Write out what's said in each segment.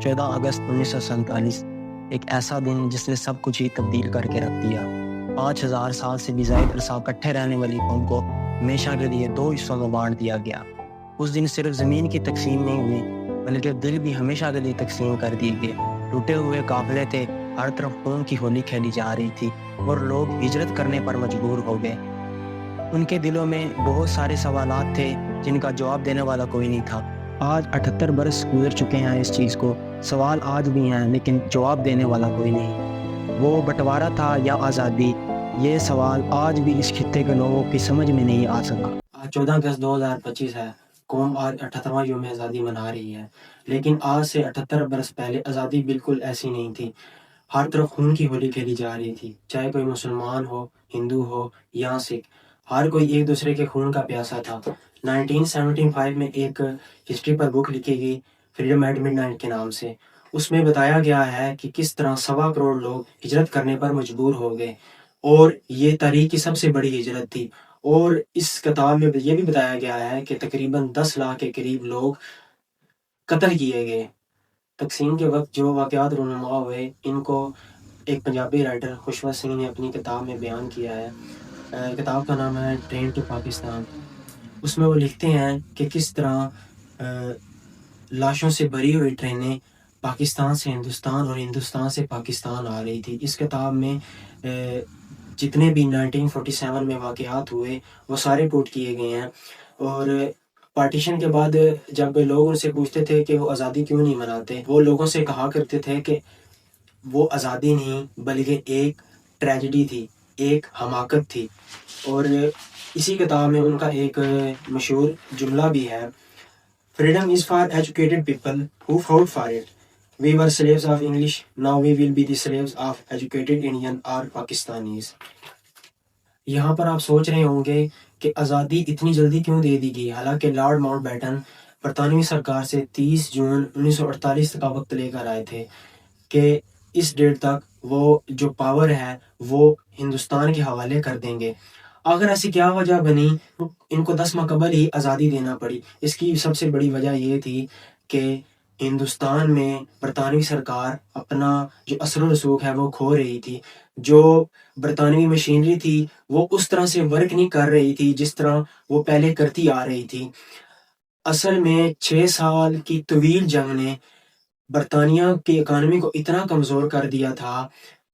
14 اگست 1947 ایک ایسا دن جس نے سب کچھ ہی تبدیل کر کے رکھ دیا۔ 5000 سال سے بھی زائد عرصہ اکٹھے رہنے والی قوم کو ہمیشہ کے لیے 2 حصوں میں بانٹ دیا گیا۔ اس دن صرف زمین کی تقسیم نہیں ہوئی بلکہ دل بھی ہمیشہ کے لیے تقسیم کر دیے گئے۔ ٹوٹے ہوئے قافلے تھے، ہر طرف خون کی ہولی کھیلی جا رہی تھی اور لوگ ہجرت کرنے پر مجبور ہو گئے۔ ان کے دلوں میں بہت سارے سوالات تھے جن کا جواب دینے والا کوئی نہیں تھا۔ آج 78 برس گزر چکے ہیں اس چیز کو، سوال آج بھی ہیں لیکن جواب دینے والا کوئی نہیں۔ وہ بٹوارا تھا یا آزادی، یہ سوال آج بھی اس خطے کے لوگوں کی سمجھ میں نہیں آ سکا۔ آج 14 اگست 2025 ہے، قوم آج 78واں یوم آزادی منا رہی ہے، لیکن آج سے 78 برس پہلے آزادی بالکل ایسی نہیں تھی۔ ہر طرف خون کی ہولی کھیلی جا رہی تھی، چاہے کوئی مسلمان ہو، ہندو ہو یا سکھ، ہر کوئی ایک دوسرے کے خون کا پیاسا تھا۔ 1975 میں ایک ہسٹری پر بک لکھی گئی فریڈم ایٹ مڈ نائٹ کے نام سے۔ اس میں بتایا گیا ہے کہ کس طرح 1.25 کروڑ لوگ ہجرت کرنے پر مجبور ہو گئے اور یہ تاریخ کی سب سے بڑی ہجرت تھی۔ اور اس کتاب میں یہ بھی بتایا گیا ہے کہ تقریباً 10 لاکھ کے قریب لوگ قتل کیے گئے۔ تقسیم کے وقت جو واقعات رونما ہوئے ان کو ایک پنجابی رائٹر خوشوت سنگھ نے اپنی کتاب میں بیان کیا ہے۔ کتاب کا نام ہے ٹرین ٹو پاکستان۔ اس میں وہ لکھتے ہیں کہ کس طرح لاشوں سے بھری ہوئی ٹرینیں پاکستان سے ہندوستان اور ہندوستان سے پاکستان آ رہی تھی۔ اس کتاب میں جتنے بھی 1947 میں واقعات ہوئے وہ سارے پوٹ کیے گئے ہیں۔ اور پارٹیشن کے بعد جب لوگ ان سے پوچھتے تھے کہ وہ آزادی کیوں نہیں مناتے، وہ لوگوں سے کہا کرتے تھے کہ وہ آزادی نہیں بلکہ ایک ٹریجڈی تھی، ایک حماقت تھی۔ اور اسی کتاب میں ان کا ایک مشہور جملہ بھی ہے، Freedom is for educated people who fought for it. We were slaves of English, now we will be the slaves of educated Indian or Pakistanis. یہاں پر آپ سوچ رہے ہوں گے کہ آزادی اتنی جلدی کیوں دے دی گئی، حالانکہ لارڈ ماؤنٹ بیٹن برطانوی سرکار سے 30 جون 1948 کا وقت لے کر آئے تھے کہ اس ڈیٹ تک وہ جو پاور ہے وہ ہندوستان کے حوالے کر دیں گے۔ اگر ایسی کیا وجہ بنی، ان کو 10 ماہ قبل ہی آزادی دینا پڑی۔ اس کی سب سے بڑی وجہ یہ تھی کہ ہندوستان میں برطانوی سرکار اپنا جو اثر و رسوخ ہے وہ کھو رہی تھی۔ جو برطانوی مشینری تھی وہ اس طرح سے ورک نہیں کر رہی تھی جس طرح وہ پہلے کرتی آ رہی تھی۔ اصل میں 6 سال کی طویل جنگ نے برطانیہ کی اکانومی کو اتنا کمزور کر دیا تھا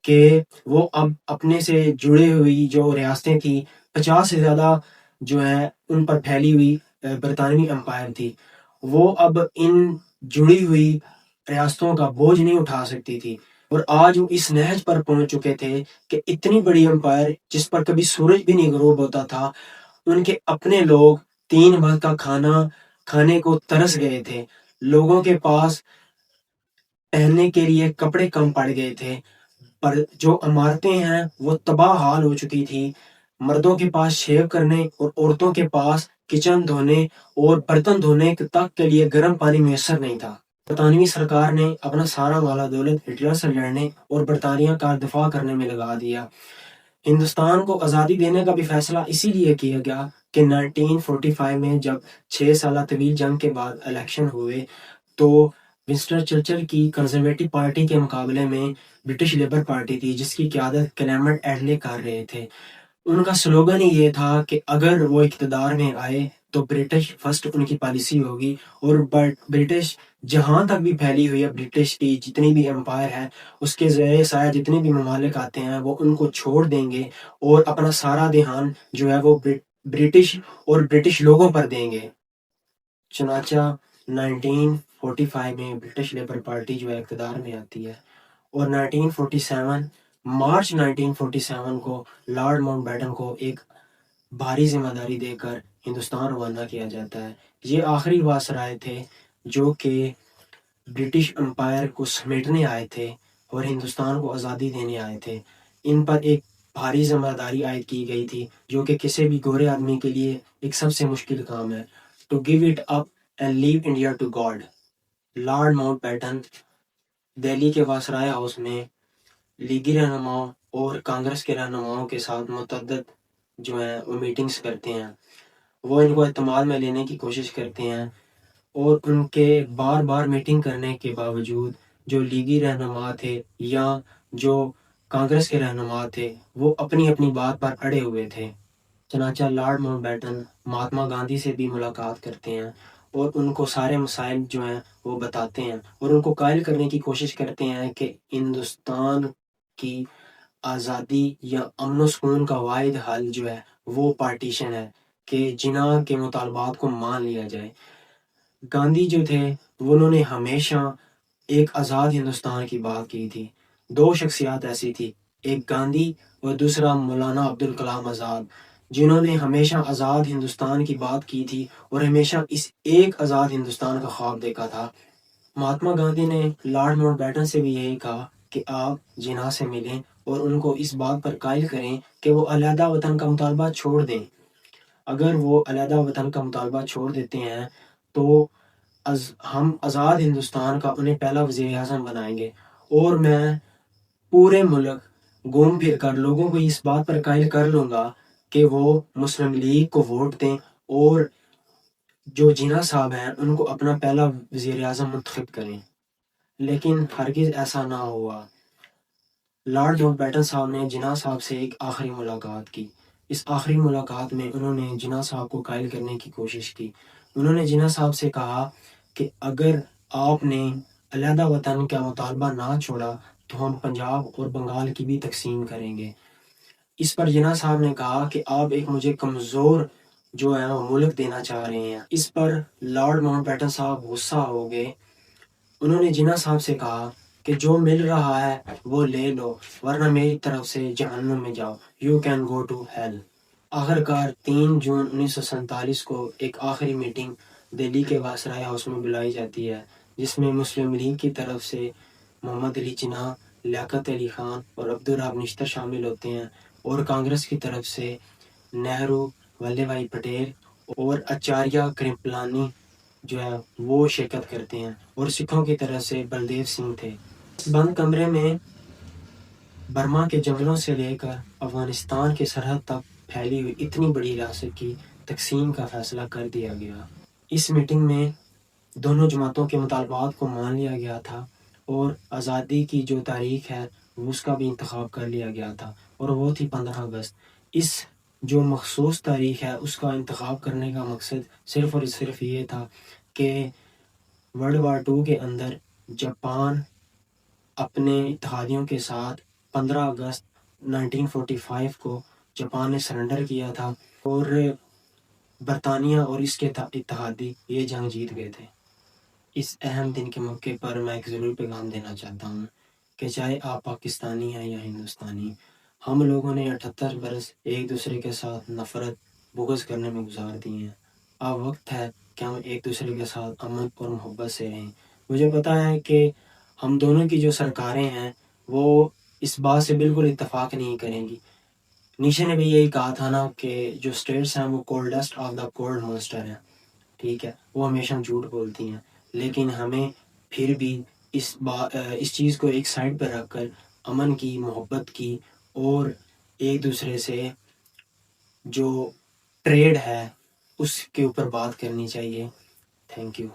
کہ وہ اب اپنے سے جڑے ہوئی جو ریاستیں تھیں 50 سے زیادہ جو ہے ان پر پھیلی ہوئی برطانوی امپائر تھی، وہ اب ان جڑی ہوئی ریاستوں کا بوجھ نہیں اٹھا سکتی تھی۔ اور آج وہ اس نہج پر پہنچ چکے تھے کہ اتنی بڑی امپائر جس پر کبھی سورج بھی نہیں غروب ہوتا تھا، ان کے اپنے لوگ 3 وقت کا کھانا کھانے کو ترس گئے تھے، لوگوں کے پاس پہننے کے لیے کپڑے کم پڑ گئے تھے، پر جو عمارتیں ہیں وہ تباہ حال ہو چکی تھی۔ مردوں کے پاس شیو کرنے اور عورتوں کے پاس کچن دھونے اور برتن دھونے تک کے لیے گرم پانی میسر نہیں تھا۔ برطانوی سرکار نے اپنا سارا مال و دولت ہٹلر سے لڑنے اور برطانیہ کا دفاع کرنے میں لگا دیا۔ ہندوستان کو آزادی دینے کا بھی فیصلہ اسی لیے کیا گیا کہ 1945 میں جب 6 سالہ طویل جنگ کے بعد الیکشن ہوئے تو ونسٹن چرچل کی کنزرویٹو پارٹی کے مقابلے میں برٹش لیبر پارٹی تھی جس کی قیادت کلیمنٹ ایٹلی کر رہے تھے۔ ان کا سلوگن ہی یہ تھا کہ اگر وہ اقتدار میں آئے تو برٹش فرسٹ ان کی پالیسی ہوگی، اور برٹش جہاں تک بھی پھیلی ہوئی ہے، برٹش کی جتنی بھی امپائر ہے اس کے زیر سایہ جتنے بھی ممالک آتے ہیں وہ ان کو چھوڑ دیں گے اور اپنا سارا دھیان جو ہے وہ برٹش اور برٹش لوگوں پر دیں گے۔ چنانچہ 1945 میں برٹش لیبر پارٹی جو ہے اقتدار میں آتی ہے، اور 1947 مارچ 1947 کو لارڈ ماؤنٹ بیٹن کو ایک بھاری ذمہ داری دے کر ہندوستان روانہ کیا جاتا ہے۔ یہ آخری وائسرائے تھے جو کہ برٹش امپائر کو سمیٹنے آئے تھے اور ہندوستان کو آزادی دینے آئے تھے۔ ان پر ایک بھاری ذمہ داری عائد کی گئی تھی جو کہ کسی بھی گورے آدمی کے لیے ایک سب سے مشکل کام ہے، to give it up and leave India to God. Lord Mountbatten Delhi کے وائسرائے ہاؤس میں لیگی رہنماؤں اور کانگریس کے رہنماؤں کے ساتھ متعدد جو ہیں وہ میٹنگز کرتے ہیں، وہ ان کو اعتماد میں لینے کی کوشش کرتے ہیں، اور ان کے بار بار میٹنگ کرنے کے باوجود جو لیگی رہنما تھے یا جو کانگریس کے رہنما تھے وہ اپنی اپنی بات پر اڑے ہوئے تھے۔ چنانچہ Lord Mountbatten Mahatma Gandhi سے بھی ملاقات کرتے ہیں اور ان کو سارے مسائل جو ہیں وہ بتاتے ہیں اور ان کو قائل کرنے کی کوشش کرتے ہیں کہ ہندوستان کی آزادی یا امن و سکون کا واحد حل جو ہے وہ پارٹیشن ہے، کہ جناح کے مطالبات کو مان لیا جائے۔ گاندھی جو تھے انہوں نے ہمیشہ ایک آزاد ہندوستان کی بات کی تھی۔ دو شخصیات ایسی تھی، ایک گاندھی اور دوسرا مولانا عبدالکلام آزاد، جنہوں نے ہمیشہ آزاد ہندوستان کی بات کی تھی اور ہمیشہ اس ایک آزاد ہندوستان کا خواب دیکھا تھا۔ مہاتما گاندھی نے لارڈ ماؤنٹ بیٹن سے بھی یہی کہا کہ آپ جناح سے ملیں اور ان کو اس بات پر قائل کریں کہ وہ علیحدہ وطن کا مطالبہ چھوڑ دیں۔ اگر وہ علیحدہ وطن کا مطالبہ چھوڑ دیتے ہیں تو ہم آزاد ہندوستان کا انہیں پہلا وزیر اعظم بنائیں گے، اور میں پورے ملک گھوم پھر کر لوگوں کو اس بات پر قائل کر لوں گا کہ وہ مسلم لیگ کو ووٹ دیں اور جو جناح صاحب ہیں ان کو اپنا پہلا وزیر اعظم منتخب کریں۔ لیکن ہرگز ایسا نہ ہوا۔ لارڈ ماؤنٹ بیٹن صاحب نے جناح صاحب سے ایک آخری ملاقات کی۔ اس آخری ملاقات میں انہوں نے جناح صاحب کو قائل کرنے کی کوشش کی۔ انہوں نے جناح صاحب سے کہا کہ اگر آپ نے علیحدہ وطن کا مطالبہ نہ چھوڑا تو ہم پنجاب اور بنگال کی بھی تقسیم کریں گے۔ اس پر جناح صاحب نے کہا کہ آپ ایک مجھے کمزور جو ہے وہ ملک دینا چاہ رہے ہیں۔ اس پر لارڈ ماؤنٹ بیٹن صاحب غصہ ہو گئے۔ انہوں نے جناح صاحب سے کہا کہ جو مل رہا ہے وہ لے لو، ورنہ میری طرف سے جہنم میں جاؤ، you can go to hell. آخرکار 3 جون 1947 کو ایک آخری میٹنگ دہلی کے وائسرائے ہاؤس میں بلائی جاتی ہے، جس میں مسلم لیگ کی طرف سے محمد علی جناح، لیاقت علی خان اور عبدالرحمن نشتر شامل ہوتے ہیں، اور کانگریس کی طرف سے نہرو، ولبھ بھائی پٹیل اور آچاریہ کرپلانی جو ہے وہ شرکت کرتے ہیں، اور سکھوں کی طرف سے بلدیو سنگھ تھے۔ اس بند کمرے میں برما کے جنگلوں سے لے کر افغانستان کی سرحد تک پھیلی ہوئی اتنی بڑی ریاست کی تقسیم کا فیصلہ کر دیا گیا۔ اس میٹنگ میں دونوں جماعتوں کے مطالبات کو مان لیا گیا تھا، اور آزادی کی جو تاریخ ہے اس کا بھی انتخاب کر لیا گیا تھا، اور وہ تھی 15 اگست۔ اس جو مخصوص تاریخ ہے اس کا انتخاب کرنے کا مقصد صرف اور صرف یہ تھا کہ ورلڈ وار 2 کے اندر جاپان اپنے اتحادیوں کے ساتھ 15 اگست 1945 کو جاپان نے سرنڈر کیا تھا، اور برطانیہ اور اس کے اتحادی یہ جنگ جیت گئے تھے۔ اس اہم دن کے موقع پر میں ایک ضرور پیغام دینا چاہتا ہوں کہ چاہے آپ پاکستانی ہیں یا ہندوستانی، ہم لوگوں نے 78 برس ایک دوسرے کے ساتھ نفرت بغض کرنے میں گزار دی ہیں۔ اب وقت ہے کہ ہم ایک دوسرے کے ساتھ امن اور محبت سے رہیں۔ مجھے پتا ہے کہ ہم دونوں کی جو سرکاریں ہیں وہ اس بات سے بالکل اتفاق نہیں کریں گی۔ نیچے نے بھی یہی کہا تھا نا کہ جو اسٹیٹس ہیں وہ coldest of the cold monster ہیں، ٹھیک ہے، وہ ہمیشہ جھوٹ بولتی ہیں، لیکن ہمیں پھر بھی اس چیز کو ایک سائڈ پہ رکھ کر امن کی، محبت کی، اور ایک دوسرے سے جو ٹریڈ ہے اس کے اوپر بات کرنی چاہیے۔ Thank you.